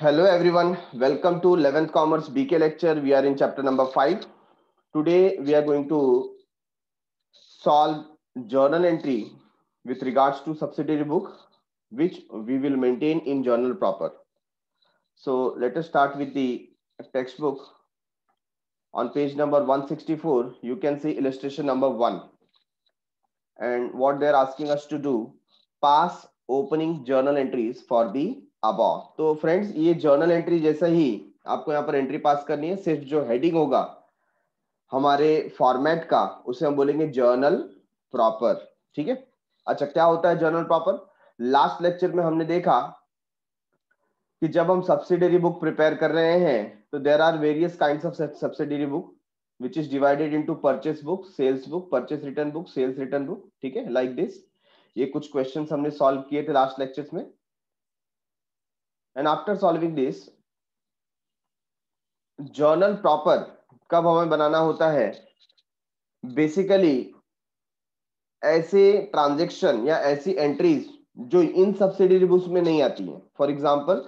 Hello everyone, welcome to 11th Commerce BK lecture. We are in chapter number 5. Today we are going to solve journal entry with regards to subsidiary book which we will maintain in journal proper. So let us start with the textbook. On page number 164, you can see illustration number 1. And what they are asking us to do, pass opening journal entries for the above. तो friends ये journal entry जैसा ही आपको यहाँ पर entry पास करनी है, सिर्फ जो हेडिंग होगा हमारे फॉर्मेट का उसे हम बोलेंगे जर्नल प्रॉपर। ठीक है, अच्छा क्या होता है जर्नल प्रॉपर? लास्ट लेक्चर में हमने देखा कि जब हम सब्सिडरी बुक प्रिपेयर कर रहे हैं तो there are various kinds of subsidiary book which is divided into purchase book, sales book, purchase return book, sales return book. ठीक है, like this. ये कुछ क्वेश्चंस हमने सॉल्व किए थे लास्ट लेक्चर्स में। And after solving this, journal proper कब हमें बनाना होता है? बेसिकली ऐसे ट्रांजैक्शन या ऐसी एंट्रीज जो इन सब्सिडरी बुक्स में नहीं आती हैं। फॉर एग्जांपल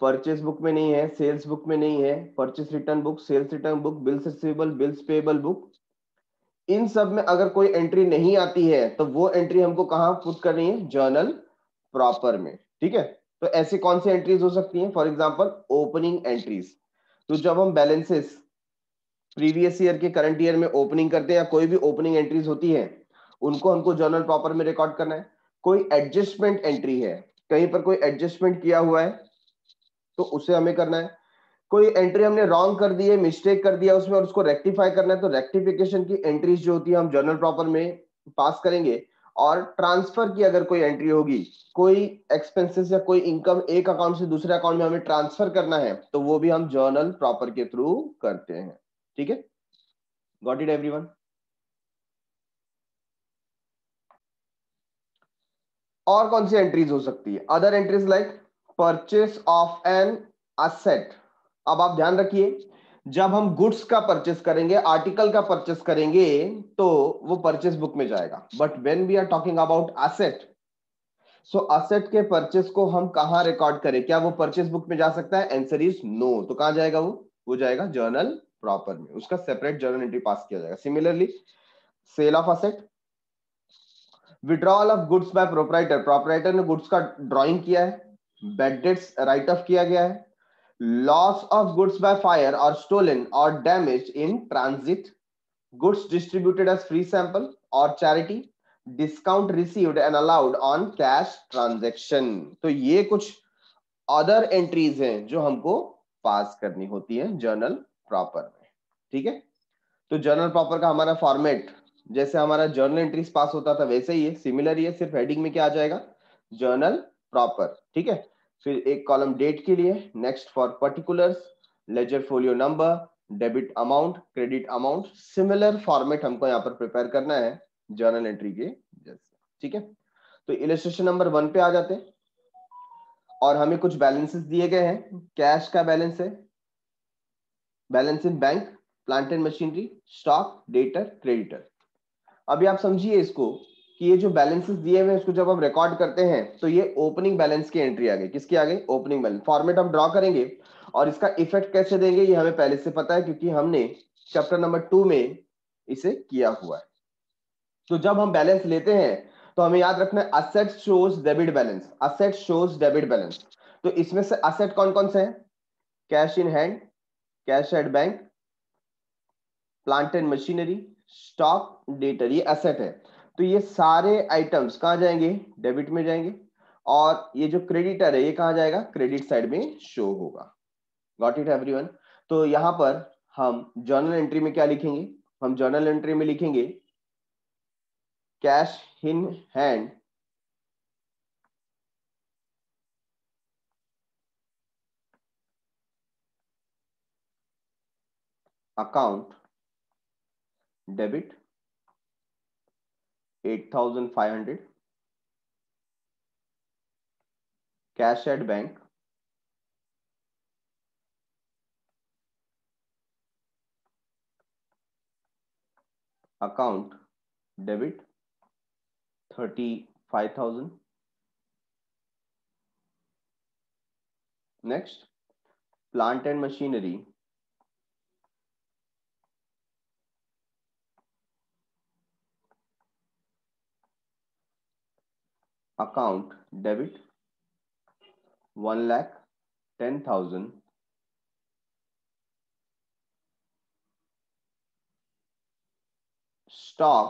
परचेस बुक में नहीं है, सेल्स बुक में नहीं है, purchase return book, sales return book, bills receivable, bills payable book, इन सब में अगर कोई एंट्री नहीं आती है तो वो एंट्री हमको कहां पुट करनी है? जर्नल प्रॉपर में। ठीक है, तो ऐसे कौन सी एंट्रीज हो सकती हैं? For example opening entries. तो जब हम बैलेंसेस प्रीवियस ईयर के करंट ईयर में ओपनिंग करते हैं या कोई भी ओपनिंग एंट्रीज होती है उनको हमको जर्नल प्रॉपर में रिकॉर्ड करना है। कोई एडजस्टमेंट एंट्री है, कहीं पर कोई एडजस्टमेंट किया हुआ है तो उसे हमें करना है। कोई एंट्री हमने रॉन्ग कर दी है, मिस्टेक कर दिया उसमें और उसको रेक्टिफाई करना है, तो रेक्टिफिकेशन की एंट्रीज जो होती है हम जर्नल प्रॉपर में पास करेंगे। और ट्रांसफर की अगर कोई एंट्री होगी, कोई एक्सपेंसेस या कोई इनकम एक अकाउंट से दूसरे अकाउंट में हमें ट्रांसफर करना है तो वो भी हम जर्नल प्रॉपर के थ्रू करते हैं। ठीक है, गॉट इट एवरीवन? और कौन सी एंट्रीज हो सकती है? Other entries like purchase of an asset. अब आप ध्यान रखिए, जब हम गुड्स का परचेस करेंगे, आर्टिकल का परचेस करेंगे तो वो परचेस बुक में जाएगा। But when we are talking about asset, so asset के परचेस को हम कहां रिकॉर्ड करें? क्या वो परचेस बुक में जा सकता है? Answer is no. तो कहां जाएगा वो जाएगा जर्नल प्रॉपर में, उसका सेपरेट जर्नल एंट्री पास किया जाएगा। Similarly sale of asset, withdrawal of goods by proprietor, proprietor ने गुड्स का ड्रॉइंग किया है, बैड डेट्स राइट ऑफ किया गया है। Loss of goods by fire और स्टोलन और damage in transit, goods distributed as free sample और charity, discount received and allowed on cash transaction. तो ये कुछ अदर एंट्रीज हैं जो हमको पास करनी होती है जर्नल प्रॉपर में। ठीक है, तो जर्नल प्रॉपर का हमारा फॉर्मेट जैसे हमारा जर्नल एंट्रीज पास होता था वैसे ही है, सिमिलर ही है, सिर्फ हेडिंग में क्या आ जाएगा? Journal proper. ठीक है, फिर एक कॉलम डेट के लिए, next for particulars, ledger folio number, debit amount, credit amount. Similar format हमको यहाँ पर प्रिपेयर करना है जर्नल एंट्री के जैसे। ठीक है, तो इलस्ट्रेशन नंबर 1 पे आ जाते हैं और हमें कुछ बैलेंसेस दिए गए हैं। कैश का बैलेंस है, balance in bank, plant and machinery, stock, debtor, creditor. अभी आप समझिए इसको कि ये जो बैलेंसेस दिए हुए हैं इसको जब हम रिकॉर्ड करते हैं तो ये ओपनिंग बैलेंस की एंट्री आ गई। किसकी आ गई? Opening balance. फॉर्मेट हम ड्रॉ करेंगे और इसका इफेक्ट कैसे देंगे ये हमें पहले से पता है क्योंकि हमने चैप्टर नंबर 2 में इसे किया हुआ है। तो जब हम बैलेंस लेते हैं तो हमें याद रखना है asset shows debit balance, asset shows debit balance. तो इसमें से असेट कौन कौन से हैं? Cash in hand, cash at bank, plant and machinery, stock, debtor, ये एसेट है। तो ये सारे आइटम्स कहां जाएंगे? डेबिट में जाएंगे। और ये जो क्रेडिटर है ये कहां जाएगा? क्रेडिट साइड में शो होगा। Got it everyone? तो यहां पर हम जर्नल एंट्री में क्या लिखेंगे? हम जर्नल एंट्री में लिखेंगे cash in hand account debit 8500, cash at bank account debit 35,000। Next plant and machinery account debit 1,10,000 stock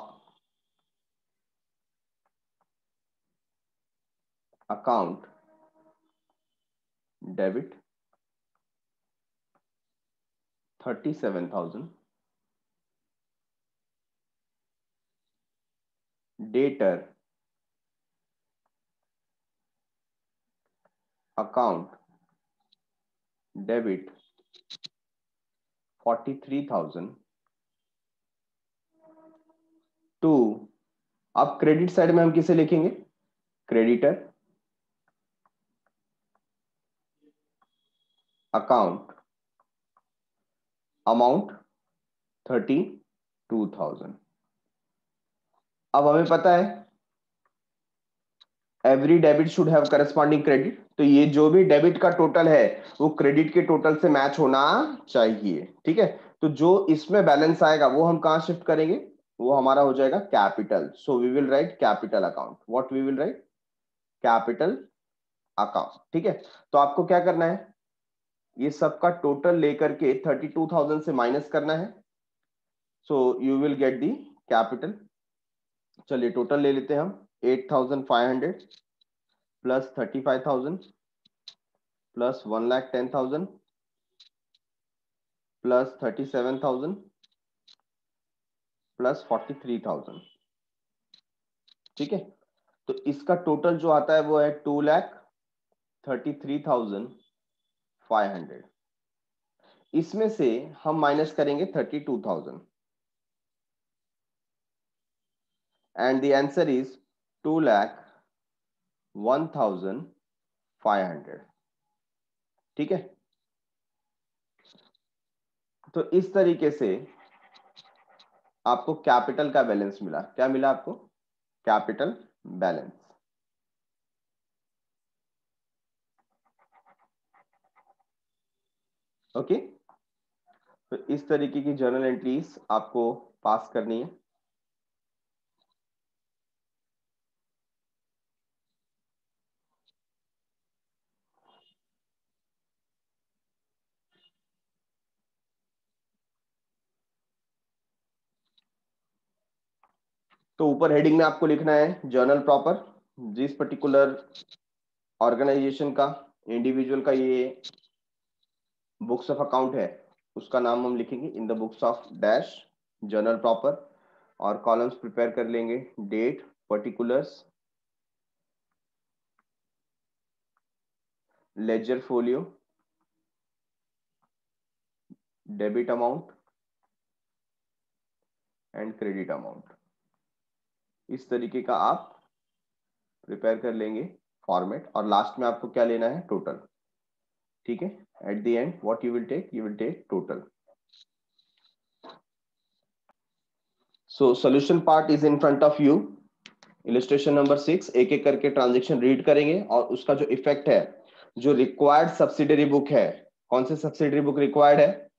account debit 37,000 debtor account debit 43,000 to. अब क्रेडिट साइड में हम किसे लिखेंगे? Creditor account amount 32,000। अब हमें पता है every debit should have corresponding credit, तो ये जो भी डेबिट का टोटल है वो क्रेडिट के टोटल से मैच होना चाहिए। ठीक है, तो जो इसमें बैलेंस आएगा वो हम कहां शिफ्ट करेंगे? वो हमारा हो जाएगा capital. So we will write capital account. What we will write? Capital account. ठीक है, तो आपको क्या करना है, ये सबका टोटल लेकर के 32,000 से माइनस करना है। So you will get the capital. चलिए टोटल ले लेते हैं हम, 8,500 प्लस 35,000 प्लस 1,10,000 प्लस 37,000 प्लस 43,000। ठीक है, तो इसका टोटल जो आता है वो है 2,33,500। इसमें से हम माइनस करेंगे 32,000 एंड द आंसर इज 2,01,500। ठीक है, तो इस तरीके से आपको कैपिटल का बैलेंस मिला। क्या मिला आपको? Capital balance. ओके, तो इस तरीके की जर्नल एंट्रीज आपको पास करनी है। तो ऊपर हेडिंग में आपको लिखना है जर्नल प्रॉपर। जिस पर्टिकुलर ऑर्गेनाइजेशन का, इंडिविजुअल का ये बुक्स ऑफ अकाउंट है उसका नाम हम लिखेंगे in the books of dash journal proper, और कॉलम्स प्रिपेयर कर लेंगे date, particulars, ledger folio, debit amount and credit amount. इस तरीके का आप प्रिपेयर कर लेंगे फॉर्मेट, और लास्ट में आपको क्या लेना है? टोटल। ठीक है, at the end what you will take? You will take total. So solution part is in front of you. Illustration number 6 एक एक करके ट्रांजेक्शन रीड करेंगे और उसका जो इफेक्ट है, जो रिक्वायर्ड सब्सिडरी बुक है, कौन से सब्सिडरी बुक रिक्वायर्ड है?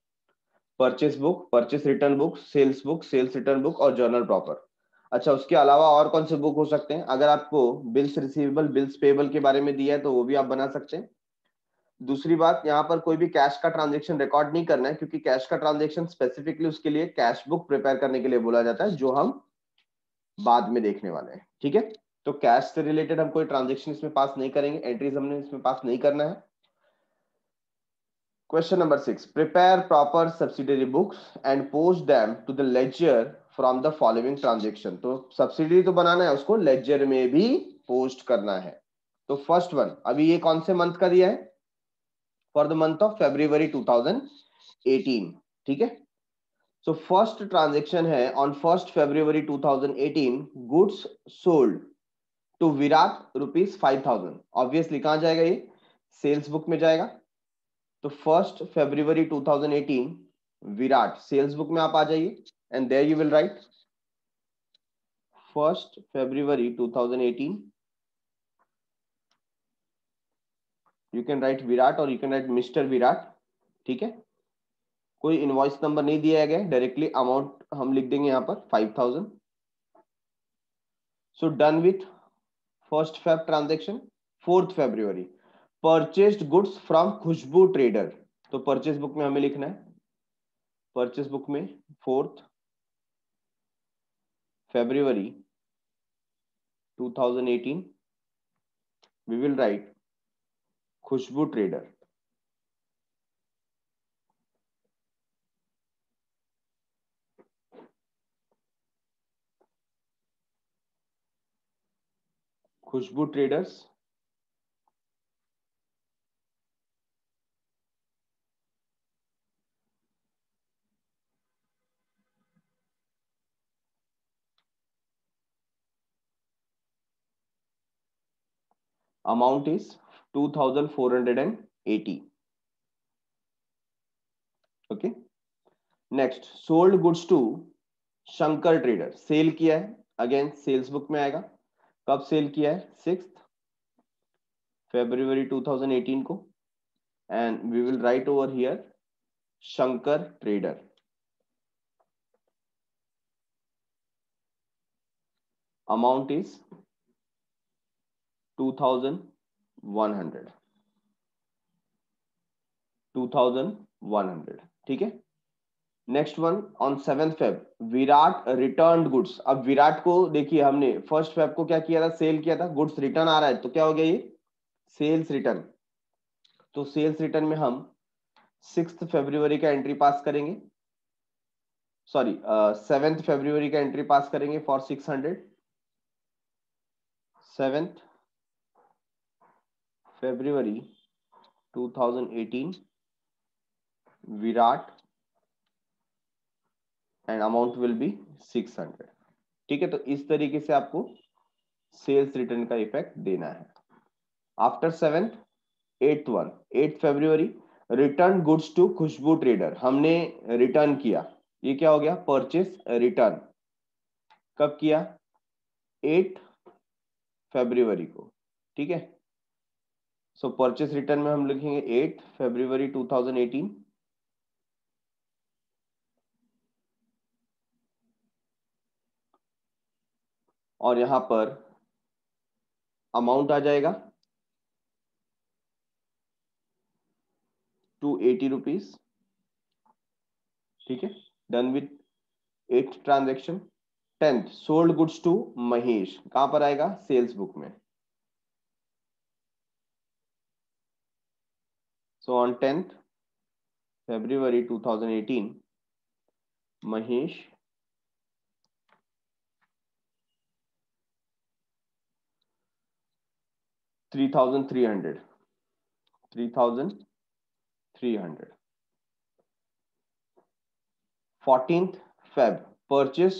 Purchase book, purchase return book, sales book, sales return book और जर्नल प्रॉपर। अच्छा, उसके अलावा और कौन से बुक हो सकते हैं? अगर आपको बिल्स रिसीवेबल, बिल्स पेबल के बारे में दिया है तो वो भी आप बना सकते हैं। दूसरी बात, यहाँ पर कोई भी कैश का ट्रांजेक्शन रिकॉर्ड नहीं करना है, क्योंकि कैश का ट्रांजेक्शन स्पेसिफिकली उसके लिए कैश बुक प्रिपेयर करने के लिए बोला जाता है, जो हम बाद में देखने वाले हैं। ठीक है, तो कैश से रिलेटेड हम कोई ट्रांजेक्शन इसमें पास नहीं करेंगे, एंट्रीज हमने इसमें पास नहीं करना है। Question number 6, prepare proper subsidiary books and post them to the ledger from the following transaction. तो सब्सिडरी तो बनाना है, उसको लेजर में भी पोस्ट करना है। तो फर्स्ट वन, अभी ये कौन से मंथ का दिया है? For the month of February 2018। ठीक है, सो फर्स्ट ट्रांजेक्शन है on 1 February 2018, goods sold to Virat ₹5,000। Obviously कहां जाएगा ये? सेल्स बुक में जाएगा। तो 1 February 2018 विराट सेल्स बुक में आप आ जाइए and there you will write 1 February 2018। you can write Virat और you can write mister Virat. ठीक है, कोई इनवॉइस नंबर नहीं दिया गया, डायरेक्टली अमाउंट हम लिख देंगे यहाँ पर 5000। So done with first Feb transaction. 4th February purchased goods from Khushboo trader. तो परचेस बुक में हमें लिखना है, परचेस बुक में 4th February 2018 we will write Khushboo trader. Khushboo traders amount is 2480। okay, next sold goods to Shankar trader. Sale किया है, again sales book में आएगा। कब सेल किया है? 6th February 2018 को। And we will write over here Shankar trader. Amount is 2100। 2100, ठीक है। Next one on 7th Feb Virat returned goods. अब विराट को देखिए, हमने 1st Feb को क्या किया था? सेल किया था, गुड्स रिटर्न आ रहा है, तो क्या हो गया ये? Sales return. तो सेल्स रिटर्न में हम 6th February का एंट्री पास करेंगे, सॉरी 7th February का एंट्री पास करेंगे for 600। 7th February 2018 Virat and amount will be 600। ठीक है, तो इस तरीके से आपको सेल्स रिटर्न का इफेक्ट देना है। After 7th 8th February return goods to Khushboo trader. हमने रिटर्न किया, ये क्या हो गया? Purchase return. कब किया? 8 February को, ठीक है। सो परचेस रिटर्न में हम लिखेंगे 8 February 2018। और यहां पर अमाउंट आ जाएगा 280 रुपीज, ठीक है। Done with 8th transaction. 10th sold goods to Mahesh, कहां पर आएगा? सेल्स बुक में। So on 10th February 2018 Mahesh $3,300। 14th Feb purchase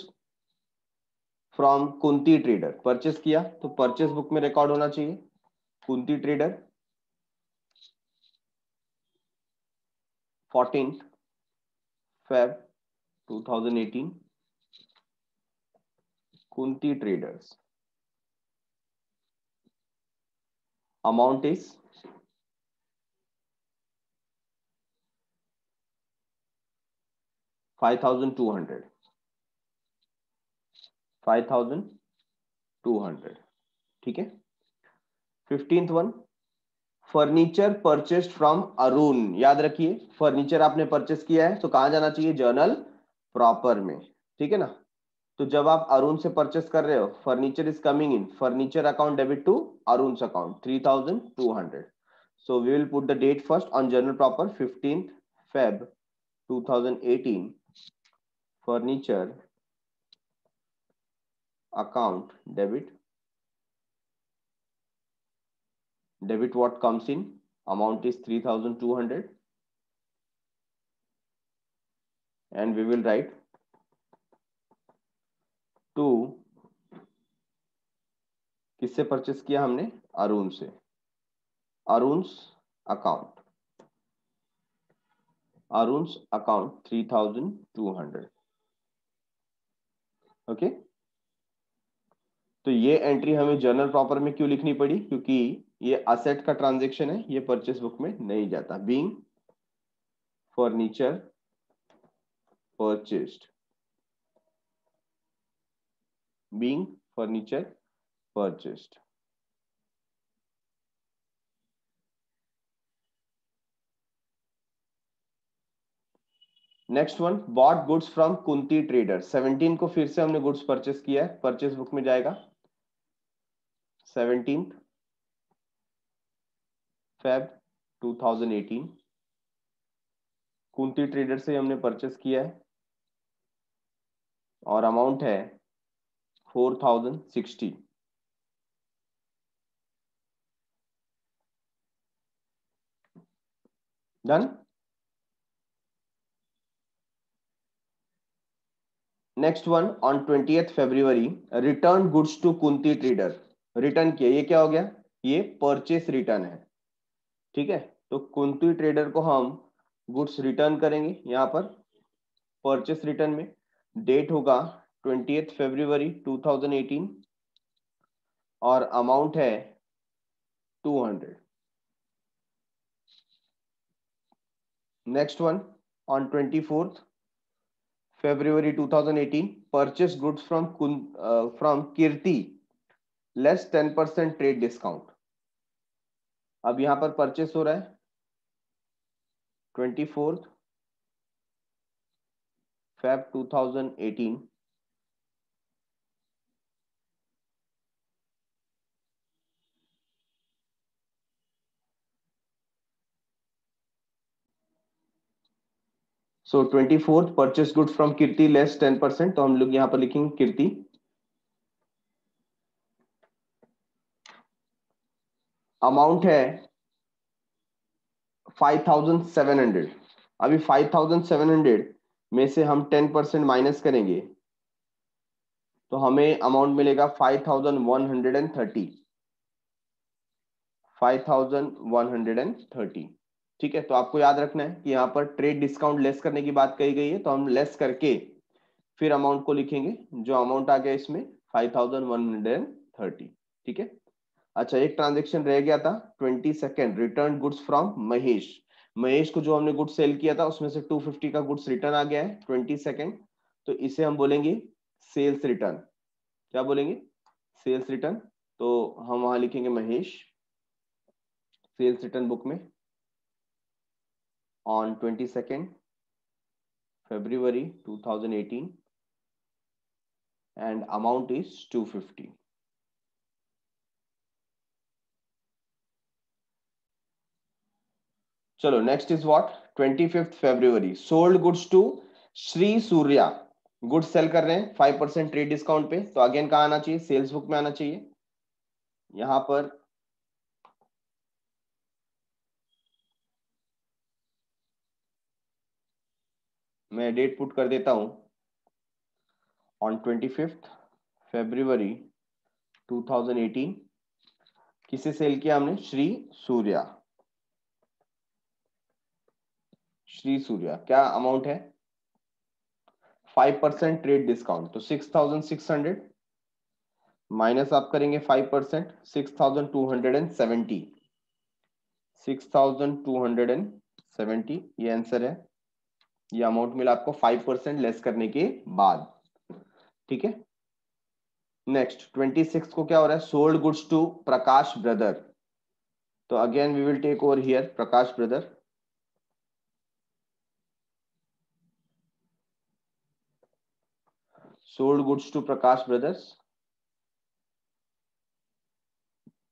from Kunti trader. Purchase किया तो परचेस बुक में रिकॉर्ड होना चाहिए Kunti trader. 14th Feb 2018 Kunti traders. Amount is 5200। 5200, ठीक है। 15th one furniture purchased from Arun. याद रखिए, फर्नीचर आपने परचेस किया है तो कहां जाना चाहिए? जर्नल प्रॉपर में, ठीक है ना। तो जब आप अरुण से परचेस कर रहे हो, furniture is coming in furniture account debit to Arun account 3200। So we will put the date first on journal proper 15th Feb 2018 furniture account debit what comes in, amount is 3200 and we will write to किससे purchase किया हमने? अरुण से। अरुण's account 3200। Okay, तो ये entry हमें journal proper में क्यों लिखनी पड़ी? क्योंकि ये असेट का ट्रांजेक्शन है, ये परचेस बुक में नहीं जाता। Being furniture purchased, being furniture purchased. Next one, bought goods from Kunti trader. 17 को फिर से हमने गुड्स परचेस किया है, परचेस बुक में जाएगा 17 Feb 2018, कुंती ट्रेडर से हमने परचेस किया है और अमाउंट है 4060। Done. Next one, on 20th February return goods to Kunti trader. Return किया, ये क्या हो गया, ये परचेस रिटर्न है, ठीक है। तो कुंती ट्रेडर को हम गुड्स रिटर्न करेंगे यहां पर परचेस रिटर्न में। डेट होगा 20th February 2018 और अमाउंट है 200। Next one, on 24th February 2018 purchase goods from Kirti less 10% trade discount. अब यहां पर परचेस हो रहा है 24th Feb 2018, so 24th purchase goods from Kirti less 10%, तो हम लोग यहां पर लिखेंगे कीर्ति। अमाउंट है 5700। अभी 5700 में से हम 10% माइनस करेंगे तो हमें अमाउंट मिलेगा 5130। 5130, ठीक है। तो आपको याद रखना है कि यहाँ पर ट्रेड डिस्काउंट लेस करने की बात कही गई है, तो हम लेस करके फिर अमाउंट को लिखेंगे। जो अमाउंट आ गया इसमें 5130, ठीक है। अच्छा, एक ट्रांजेक्शन रह गया था 22nd, return goods from Mahesh. Mahesh को जो हमने गुड्स सेल किया था उसमें से 250 का गुड्स रिटर्न आ गया है 22nd, तो इसे हम बोलेंगे सेल्स रिटर्न। क्या बोलेंगे, सेल्स रिटर्न। तो हम वहां लिखेंगे महेश सेल्स रिटर्न बुक में on 22nd February 2018 and amount is 250। चलो next is what, 25th February sold goods to Shri Surya. Goods sale कर रहे हैं 5% ट्रेड डिस्काउंट पे, तो अगेन कहाँ आना चाहिए, सेल्स बुक में आना चाहिए। यहां पर मैं डेट पुट कर देता हूं ऑन 25th February 2018। किसे सेल किया हमने, श्री सूर्या। श्री सूर्या, क्या अमाउंट है, 5% ट्रेड डिस्काउंट, तो 6600 माइनस आप करेंगे 5%, 6270। 6270 ये आंसर है। ये अमाउंट मिला आपको 5% लेस करने के बाद, ठीक है। नेक्स्ट 26 को क्या हो रहा है, sold goods to Prakash brother. तो again we will take over here Prakash brother. Sold goods to Prakash brothers,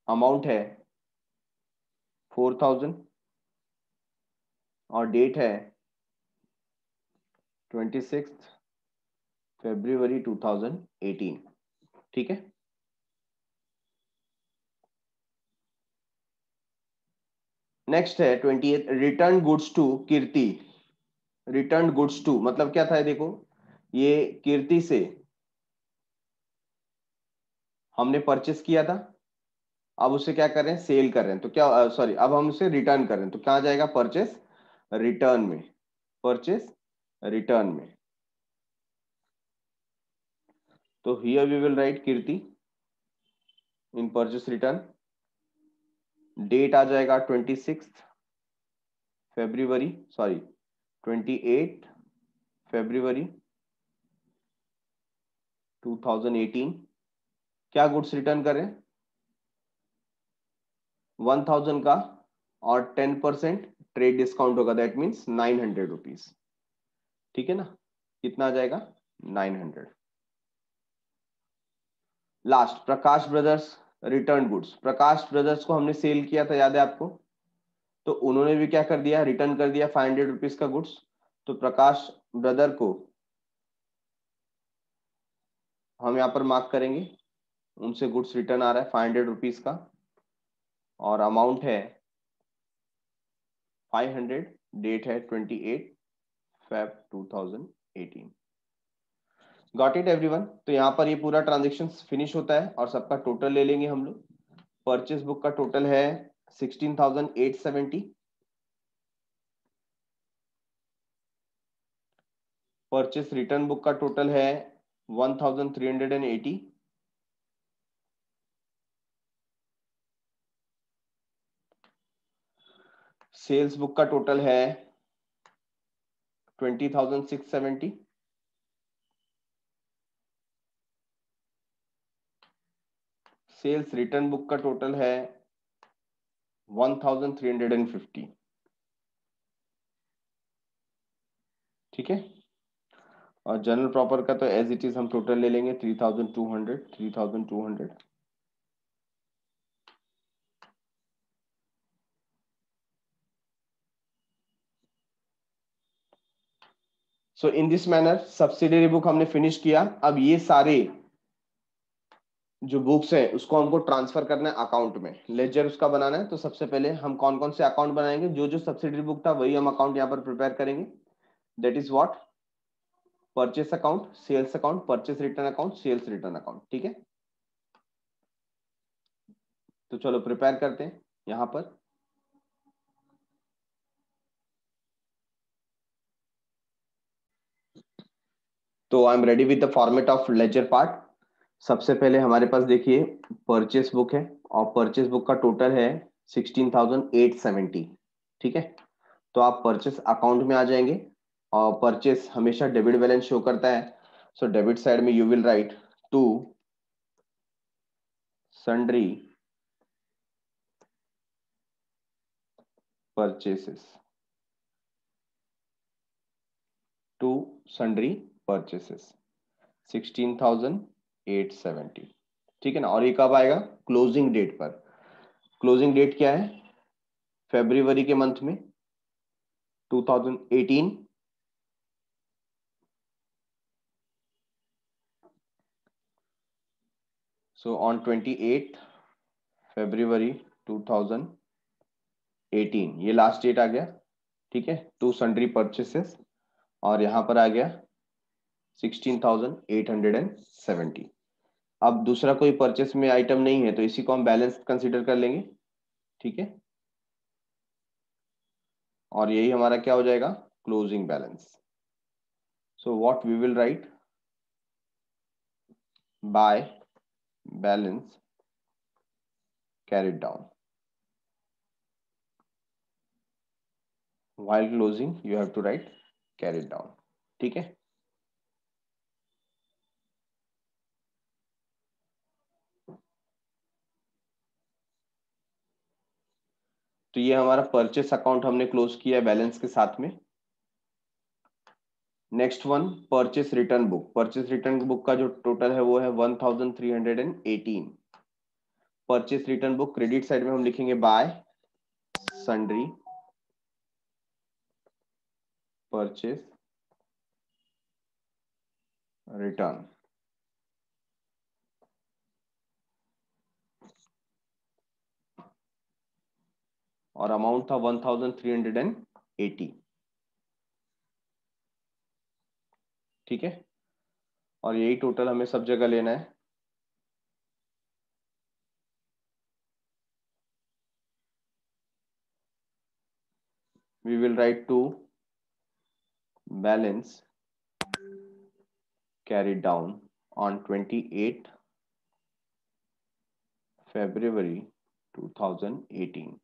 amount है 4000 और डेट है 26 February 2018, ठीक है। नेक्स्ट है 28th, return goods to Kirti. Return goods to मतलब क्या था, देखो ये कीर्ति से हमने परचेस किया था, अब उसे क्या कर रहे हैं, सेल कर रहे हैं, तो क्या सॉरी अब हम उसे रिटर्न कर रहे हैं, तो क्या जाएगा, परचेस रिटर्न में। परचेस रिटर्न में, तो here we will write Kirti in purchase return. Date आ जाएगा 26 February 2018 28 फरवरी 2018 क्या गुड्स रिटर्न करें? 1000 का और 10% ट्रेड डिस्काउंट होगा, दैट मीन्स 900 रुपीज। ठीक है ना, कितना आ जाएगा? 900। लास्ट, प्रकाश ब्रदर्स रिटर्न गुड्स। प्रकाश ब्रदर्स को हमने सेल किया था, याद है आपको? तो उन्होंने भी क्या कर दिया? रिटर्न कर दिया 500 रुपीज का गुड्स। तो प्रकाश ब्रदर को हम यहाँ पर मार्क करेंगे, उनसे गुड्स रिटर्न आ रहा है 500 रुपीज का और अमाउंट है 500, डेट है 28 Feb 2018। Got it everyone? तो यहाँ पर ये पूरा ट्रांजेक्शन फिनिश होता है और सबका टोटल ले लेंगे हम लोग। परचेस बुक का टोटल है 16,870। परचेस रिटर्न बुक का टोटल है 1,380। सेल्स बुक का टोटल है 20,670। सेल्स रिटर्न बुक का टोटल है 1,350। ठीक है, और जनरल प्रॉपर का तो एज इट इज हम टोटल ले लेंगे 3,200। So in this manner subsidiary book हमने फिनिश किया। अब ये सारे जो बुक्स है उसको हमको ट्रांसफर करना है अकाउंट में, लेजर उसका बनाना है। तो सबसे पहले हम कौन कौन से अकाउंट बनाएंगे? जो जो सब्सिडियरी बुक था वही हम अकाउंट यहाँ पर प्रिपेयर करेंगे। That is what? Purchase account, sales account, purchase return account, sales return account. ठीक है, तो चलो प्रिपेयर करते हैं यहाँ पर। तो I am ready with the format of ledger part. सबसे पहले हमारे पास देखिए परचेस बुक है और परचेस बुक का टोटल है 16,870। ठीक है, तो आप परचेस अकाउंट में आ जाएंगे और परचेस हमेशा डेबिट बैलेंस शो करता है। सो डेबिट साइड में you will write to sundry purchases, to sundry purchases 16,870। ठीक है ना, और ये कब आएगा? क्लोजिंग डेट पर। क्लोजिंग डेट क्या है? फरवरी के मंथ में 2018। सो ऑन 28 फरवरी 2018 ये लास्ट डेट आ गया। ठीक है, टू सन्ड्री परचेसेस और यहां पर आ गया 16,870। अब दूसरा कोई परचेस में आइटम नहीं है तो इसी को हम बैलेंस कंसीडर कर लेंगे। ठीक है, और यही हमारा क्या हो जाएगा? Closing balance. So what we will write? By balance carried down while closing you have to write carried down। ठीक है, तो ये हमारा परचेस अकाउंट हमने क्लोज किया बैलेंस के साथ में। Next one, purchase return book. Purchase return book का जो टोटल है वो है 1,318। Purchase return book credit side में हम लिखेंगे बाय सन्ड्री परचेस रिटर्न, और अमाउंट था 1,380। ठीक है, और यही टोटल हमें सब जगह लेना है। We will write to balance carried down on 28 February 2018।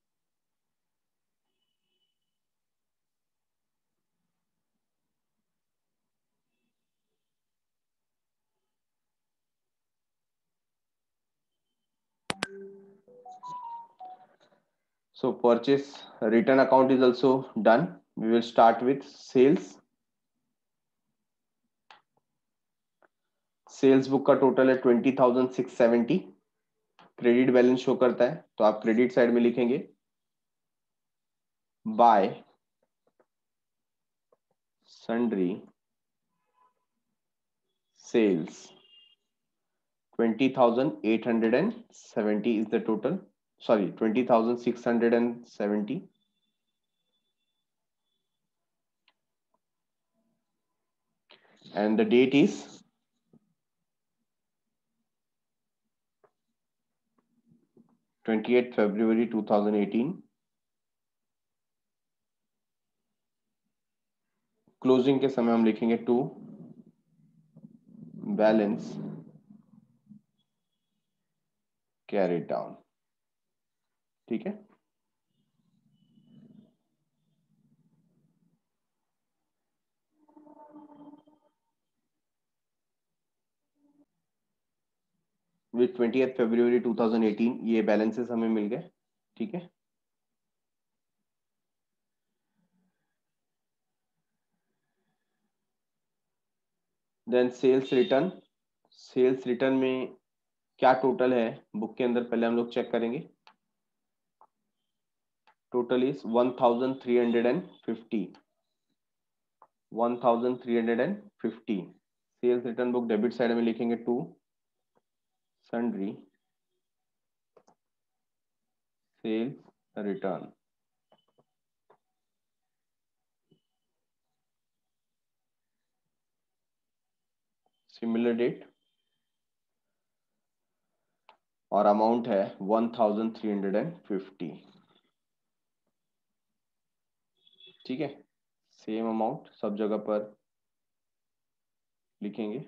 So purchase return account is also done. We will start with sales. Sales book का टोटल है 20,670. क्रेडिट बैलेंस शो करता है, तो आप क्रेडिट साइड में लिखेंगे by sundry sales 20,870 is the total. Sorry, 20,670. And the date is 28th February 2018. Closing के समय हम लिखेंगे टू बैलेंस कैरिड डाउन. ठीक है. विथ 20th February 2018 ये बैलेंसेस हमें मिल गए. ठीक है. Then sales return. Sales return में क्या टोटल है बुक के अंदर, पहले हम लोग चेक करेंगे. Total is 1,350. 1,350. Sales return book debit side में लिखेंगे to sundry sales return. Similar date और अमाउंट है 1,350. ठीक है. सेम अमाउंट सब जगह पर लिखेंगे.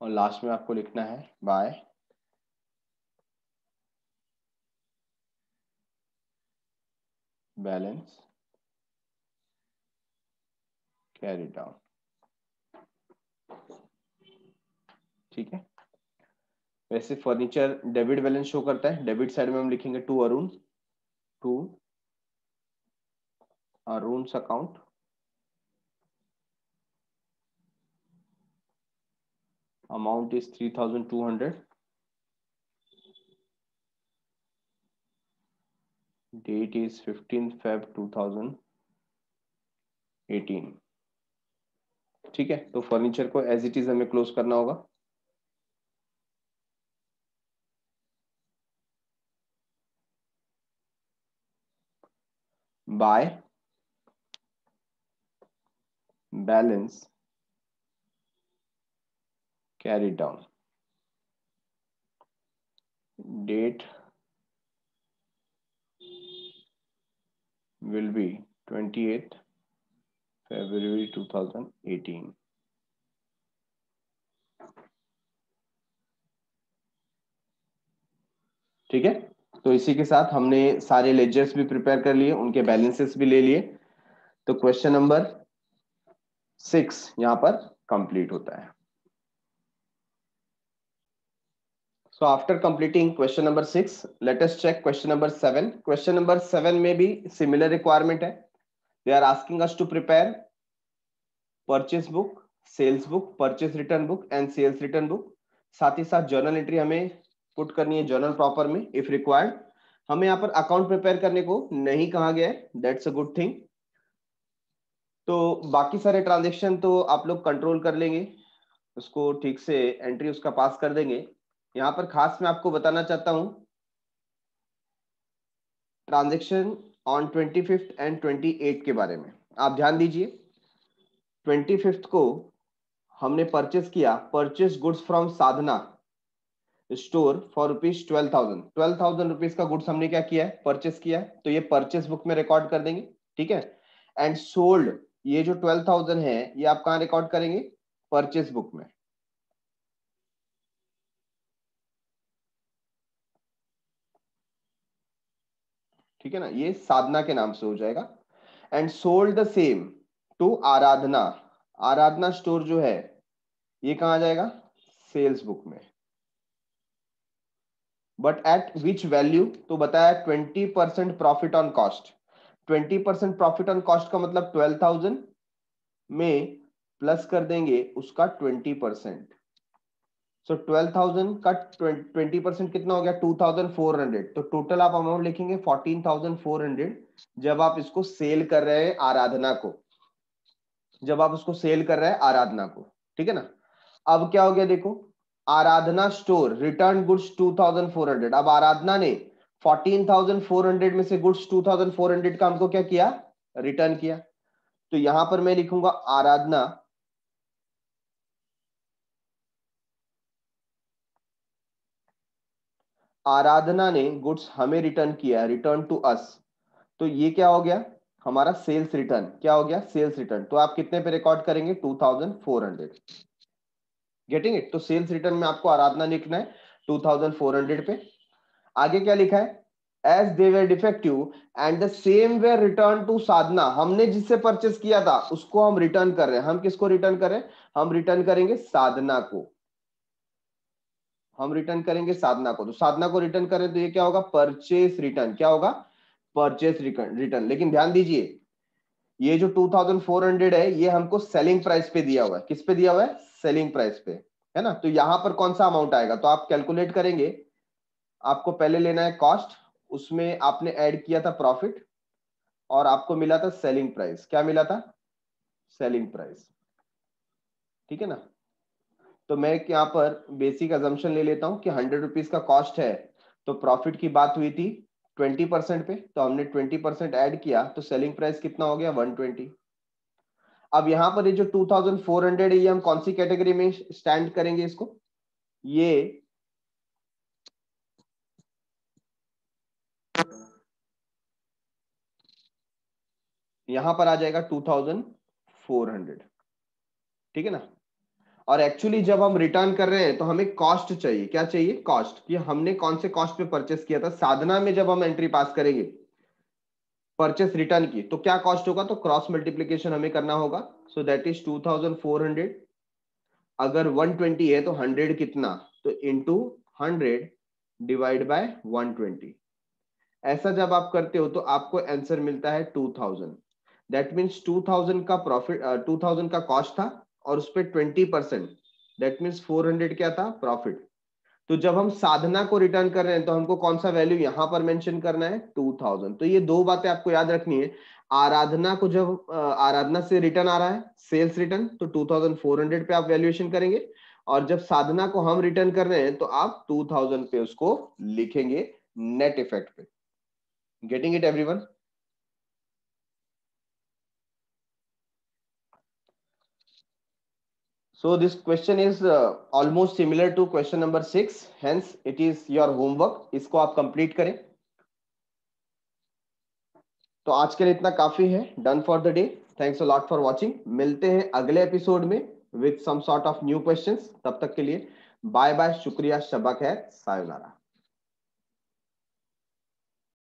और लास्ट में आपको लिखना है बाय बैलेंस कैरी डाउन. ठीक है. वैसे फर्नीचर डेबिट बैलेंस शो करता है. डेबिट साइड में हम लिखेंगे to Arun Arun's account. Amount is 3,200. Date is 15th Feb 2018. ठीक है. तो फर्नीचर को एज इट इज हमें क्लोज करना होगा. By balance carry down. Date will be 28th February 2018. ठीक है. तो इसी के साथ हमने सारे लेजर्स भी प्रिपेयर कर लिए, उनके बैलेंसेस भी ले लिए. तो क्वेश्चन नंबर 6 यहां पर कंप्लीट होता है. So after completing question number 6, let us check question number 7. Question number 7 में भी similar requirement है. They are asking us to prepare purchase book, sales book, purchase return book and sales return book. साथ ही साथ journal entry हमें put करनी है journal proper में if required. हमें यहाँ पर अकाउंट प्रिपेयर करने को नहीं कहा गया है. That's a good thing. तो बाकी सारे ट्रांजेक्शन तो आप लोग कंट्रोल कर लेंगे, उसको ठीक से एंट्री उसका पास कर देंगे. यहाँ पर खास मैं आपको बताना चाहता हूं transaction on 25th and 28th के बारे में. आप ध्यान दीजिए. 25th को हमने परचेस किया, purchase goods from Sadhana store for ₹12,000. 12,000 rupees का गुड्स हमने क्या किया है, परचेस किया है. तो ये परचेस बुक में रिकॉर्ड कर देंगे. ठीक है. एंड सोल्ड, ये जो 12,000 है ये आप कहां रिकॉर्ड करेंगे, परचेस बुक में. ठीक है ना. ये साधना के नाम से हो जाएगा. And sold the same to Aradhana. Aradhana store जो है ये कहां जाएगा? सेल्स बुक में। But at which value? तो बताया 20% profit on cost. 20% profit on cost का मतलब 12,000 में प्लस कर देंगे उसका 20%। सो 12,000 का 20% कितना हो गया? 2,400। तो टोटल आप अमाउंट लिखेंगे 14,400 जब आप इसको सेल कर रहे हैं आराधना को, जब आप उसको सेल कर रहे हैं आराधना को। ठीक है ना? अब क्या हो गया देखो, आराधना स्टोर रिटर्न गुड्स 2,400। अब आराधना ने 14,400 में से गुड्स 2,400 का हमको क्या किया? रिटर्न किया। तो यहां पर मैं लिखूंगा आराधना आराधना ने गुड्स हमें रिटर्न किया, रिटर्न टू अस। तो ये क्या हो गया? हमारा सेल्स रिटर्न। क्या हो गया? Sales return. तो आप कितने पे रिकॉर्ड करेंगे? 2,400। Getting it? तो सेल्स रिटर्न में आपको आराधना लिखना है 2,400 पे। आगे क्या लिखा है? As they were defective and the same way return to Sadhana. हमने जिससे परचेस किया था उसको हम रिटर्न कर रहे हैं। हम किसको रिटर्न कर रहे हैं? हम रिटर्न करेंगे साधना को। हम रिटर्न करेंगे साधना को। तो साधना को रिटर्न करें तो ये क्या होगा? Purchase return. क्या होगा? Purchase return. लेकिन ध्यान दीजिए ये जो 2,400 है ये हमको सेलिंग प्राइस पे दिया हुआ है। किस पे दिया हुआ है? सेलिंग प्राइस पे, है ना? तो यहां पर कौन सा अमाउंट आएगा? तो आप कैलकुलेट करेंगे। आपको पहले लेना है कॉस्ट, उसमें आपने ऐड किया था प्रॉफिट और आपको मिला था सेलिंग प्राइस। क्या मिला था? Selling price. ठीक है ना? तो मैं यहाँ पर बेसिक अजम्पशन ले लेता हूं कि 100 रुपीज का कॉस्ट है, तो प्रॉफिट की बात हुई थी 20% पे, तो हमने 20% ऐड किया तो सेलिंग प्राइस कितना हो गया? 120। अब यहां पर ये जो 2,400 है ये हम कौन सी कैटेगरी में स्टैंड करेंगे इसको? ये यहां पर आ जाएगा 2,400। ठीक है ना? और एक्चुअली जब हम रिटर्न कर रहे हैं तो हमें कॉस्ट चाहिए। क्या चाहिए? कॉस्ट, कि हमने कौन से कॉस्ट पे परचेस किया था। साधना में जब हम एंट्री पास करेंगे परचेस रिटर्न की तो क्या कॉस्ट होगा? तो क्रॉस मल्टीप्लीकेशन हमें करना होगा। So that is 2,400। अगर 120 है तो 100 कितना? तो इंटू 100 डिवाइड बाय 120। ऐसा जब आप करते हो तो आपको आंसर मिलता है 2,000। दैट मीन्स 2,000 का प्रॉफिट, 2,000 का कॉस्ट था और उस पर 20%, दैट मीन्स 400 क्या था? प्रॉफिट। तो जब हम साधना को रिटर्न कर रहे हैं तो हमको कौन सा वैल्यू यहां पर मेंशन करना है? 2,000। तो ये दो बातें आपको याद रखनी है। आराधना को जब आराधना से रिटर्न आ रहा है सेल्स रिटर्न तो 2,400 पे आप वैल्यूएशन करेंगे, और जब साधना को हम रिटर्न कर रहे हैं तो आप 2,000 पे उसको लिखेंगे नेट इफेक्ट पे। Getting it everyone? So this question is almost similar to question number 6, hence it is your homework. इसको आप कंप्लीट करें। तो आज के लिए इतना काफी है। Done for the day. Thanks a lot for watching. मिलते हैं अगले एपिसोड में with some sort of new questions. तब तक के लिए बाय बाय, शुक्रिया, शबा खैर, सायोनारा।